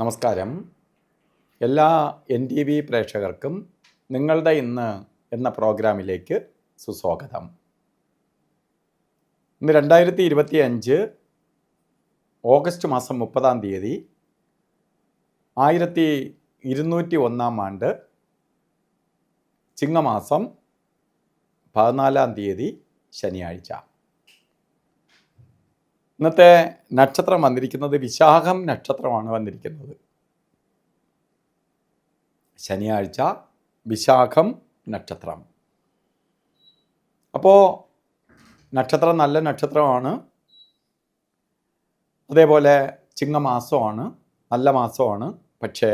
നമസ്കാരം. എല്ലാ NTV പ്രേക്ഷകർക്കും നിങ്ങളുടെ ഇന്ന് എന്ന പ്രോഗ്രാമിലേക്ക് സുസ്വാഗതം. ഇന്ന് 2025 ഓഗസ്റ്റ് മാസം 30 1201 ആണ്ട് ചിങ്ങമാസം 14 ശനിയാഴ്ച. ഇന്നത്തെ നക്ഷത്രം വന്നിരിക്കുന്നത് വിശാഖം നക്ഷത്രമാണ് വന്നിരിക്കുന്നത്. ശനിയാഴ്ച വിശാഖം നക്ഷത്രം. അപ്പോൾ നക്ഷത്രം നല്ല നക്ഷത്രമാണ്. അതേപോലെ ചിങ്ങമാസമാണ്, നല്ല മാസമാണ്. പക്ഷേ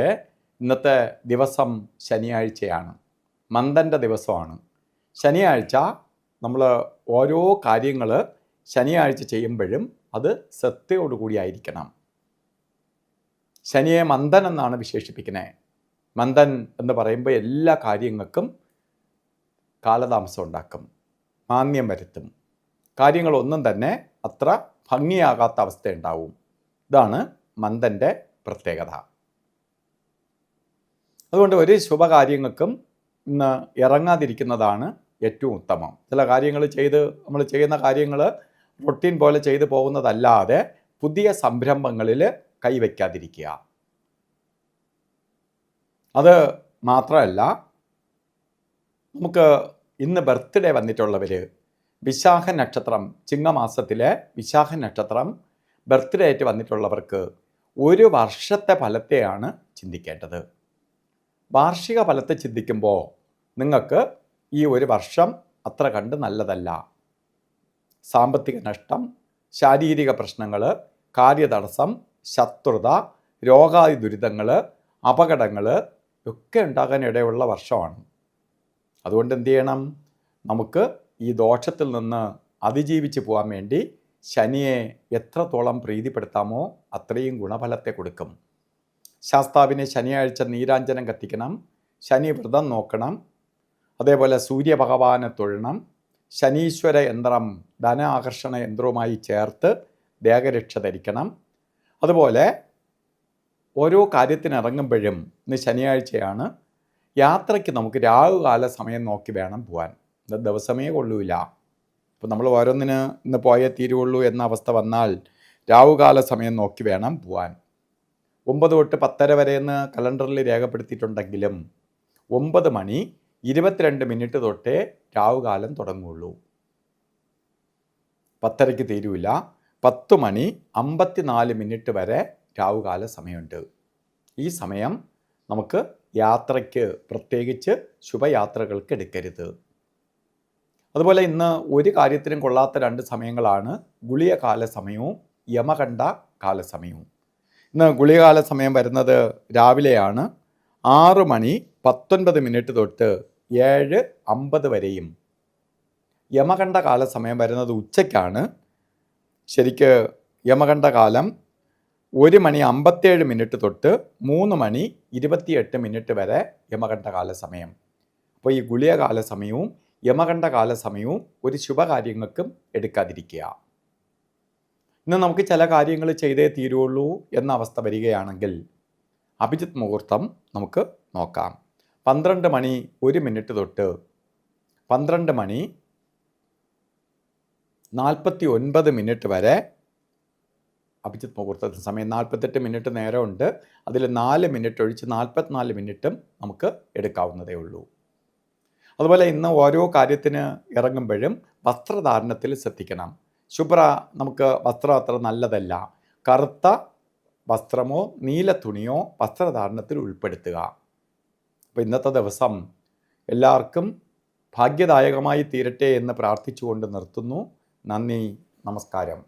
ഇന്നത്തെ ദിവസം ശനിയാഴ്ചയാണ്, മന്ദൻ്റെ ദിവസമാണ്. ശനിയാഴ്ച നമ്മൾ ഓരോ കാര്യങ്ങൾ ശനിയാഴ്ച ചെയ്യുമ്പോഴും അത് ശ്രദ്ധയോടുകൂടി ആയിരിക്കണം. ശനിയെ മന്ദൻ എന്നാണ് വിശേഷിപ്പിക്കുന്നത്. മന്ദൻ എന്ന് പറയുമ്പോൾ എല്ലാ കാര്യങ്ങൾക്കും കാലതാമസം ഉണ്ടാക്കും, മാന്ദ്യം വരുത്തും, കാര്യങ്ങളൊന്നും തന്നെ അത്ര ഭംഗിയാകാത്ത അവസ്ഥയുണ്ടാവും. ഇതാണ് മന്ദൻ്റെ പ്രത്യേകത. അതുകൊണ്ട് ഒരു ശുഭകാര്യങ്ങൾക്കും ഇന്ന് ഇറങ്ങാതിരിക്കുന്നതാണ് ഏറ്റവും ഉത്തമം. ചില കാര്യങ്ങൾ നമ്മൾ ചെയ്യുന്ന കാര്യങ്ങൾ റൊട്ടീൻ പോലെ ചെയ്തു പോകുന്നതല്ലാതെ പുതിയ സംരംഭങ്ങളിൽ കൈവയ്ക്കാതിരിക്കുക. അത് മാത്രമല്ല, നമുക്ക് ഇന്ന് ബർത്ത്ഡേ വന്നിട്ടുള്ളവർ, വിശാഖ നക്ഷത്രം, ചിങ്ങമാസത്തിലെ വിശാഖ നക്ഷത്രം ബർത്ത്ഡേ ആയിട്ട് വന്നിട്ടുള്ളവർക്ക് ഒരു വർഷത്തെ ഫലത്തെയാണ് ചിന്തിക്കേണ്ടത്. വാർഷിക ഫലത്തെ ചിന്തിക്കുമ്പോൾ നിങ്ങൾക്ക് ഈ ഒരു വർഷം അത്ര കണ്ട് നല്ലതല്ല. സാമ്പത്തിക നഷ്ടം, ശാരീരിക പ്രശ്നങ്ങൾ, കാര്യതടസ്സം, ശത്രുത, രോഗാദി ദുരിതങ്ങൾ, അപകടങ്ങൾ ഒക്കെ ഉണ്ടാകാനിടയുള്ള വർഷമാണ്. അതുകൊണ്ട് എന്ത് ചെയ്യണം? നമുക്ക് ഈ ദോഷത്തിൽ നിന്ന് അതിജീവിച്ച് പോകാൻ വേണ്ടി ശനിയെ എത്രത്തോളം പ്രീതിപ്പെടുത്താമോ അത്രയും ഗുണഫലത്തെ കൊടുക്കും. ശാസ്താവിന് ശനിയാഴ്ച നീരാഞ്ജനം കത്തിക്കണം, ശനി വ്രതം നോക്കണം, അതേപോലെ സൂര്യഭഗവാനെ തൊഴണം, ശനീശ്വര യന്ത്രം ധന ആകർഷണ യന്ത്രവുമായി ചേർത്ത് ദേഹരക്ഷ ധരിക്കണം. അതുപോലെ ഓരോ കാര്യത്തിനിറങ്ങുമ്പോഴും ഇന്ന് ശനിയാഴ്ചയാണ്, യാത്രയ്ക്ക് നമുക്ക് രാഹുകാല സമയം നോക്കി വേണം പോകാൻ. ഇത് ദിവസമേ കൊള്ളൂല. ഇപ്പോൾ നമ്മൾ ഓരോന്നിന് ഇന്ന് പോയേ തീരുള്ളൂ എന്ന അവസ്ഥ വന്നാൽ രാഹുകാല സമയം നോക്കി വേണം പോകാൻ. 9 തൊട്ട് 10:30 വരെയെന്ന് കലണ്ടറിൽ രേഖപ്പെടുത്തിയിട്ടുണ്ടെങ്കിലും 9:22 തൊട്ടേ രാഹുകാലം തുടങ്ങുള്ളൂ. 10:30 തീരൂല. 10:54 വരെ രാഹുകാല സമയമുണ്ട്. ഈ സമയം നമുക്ക് യാത്രയ്ക്ക്, പ്രത്യേകിച്ച് ശുഭയാത്രകൾക്ക് എടുക്കരുത്. അതുപോലെ ഇന്ന് ഒരു കാര്യത്തിനും കൊള്ളാത്ത 2 സമയങ്ങളാണ് ഗുളികകാല സമയവും യമകണ്ഠ കാലസമയവും. ഇന്ന് ഗുളികകാല സമയം വരുന്നത് രാവിലെയാണ് 6:19 തൊട്ട് 7:50 വരെയും. യമകണ്ഠ കാല സമയം വരുന്നത് ഉച്ചയ്ക്കാണ്. ശരിക്ക് യമകണ്ഠ കാലം 1:57 തൊട്ട് 3:28 വരെ യമകണ്ഠ കാല സമയം. അപ്പോൾ ഈ ഗുളികകാല സമയവും യമകണ്ഠ കാല സമയവും ഒരു ശുഭകാര്യങ്ങൾക്കും എടുക്കാതിരിക്കുക. ഇന്ന് നമുക്ക് ചില കാര്യങ്ങൾ ചെയ്തേ തീരുള്ളൂ എന്ന അവസ്ഥ വരികയാണെങ്കിൽ അഭിജിത്ത് മുഹൂർത്തം നമുക്ക് നോക്കാം. 12:01 തൊട്ട് 12:49 വരെ അഭിജിത്ത് മുഹൂർത്തത്തിന് സമയം. 48 മിനിറ്റ് നേരമുണ്ട്. അതിൽ 4 മിനിറ്റ് ഒഴിച്ച് 44 മിനിറ്റും നമുക്ക് എടുക്കാവുന്നതേ ഉള്ളൂ. അതുപോലെ ഇന്ന് ഓരോ കാര്യത്തിന് ഇറങ്ങുമ്പോഴും വസ്ത്രധാരണത്തിൽ ശ്രദ്ധിക്കണം. ശുഭ്ര നമുക്ക് വസ്ത്രം അത്ര നല്ലതല്ല. കറുത്ത വസ്ത്രമോ നീല തുണിയോ വസ്ത്രധാരണത്തിൽ ഉൾപ്പെടുത്തുക. അപ്പോൾ ഇന്നത്തെ ദിവസം എല്ലാവർക്കും ഭാഗ്യദായകമായി തീരട്ടെ എന്ന് പ്രാർത്ഥിച്ചുകൊണ്ട് നിർത്തുന്നു. നന്ദി, നമസ്കാരം.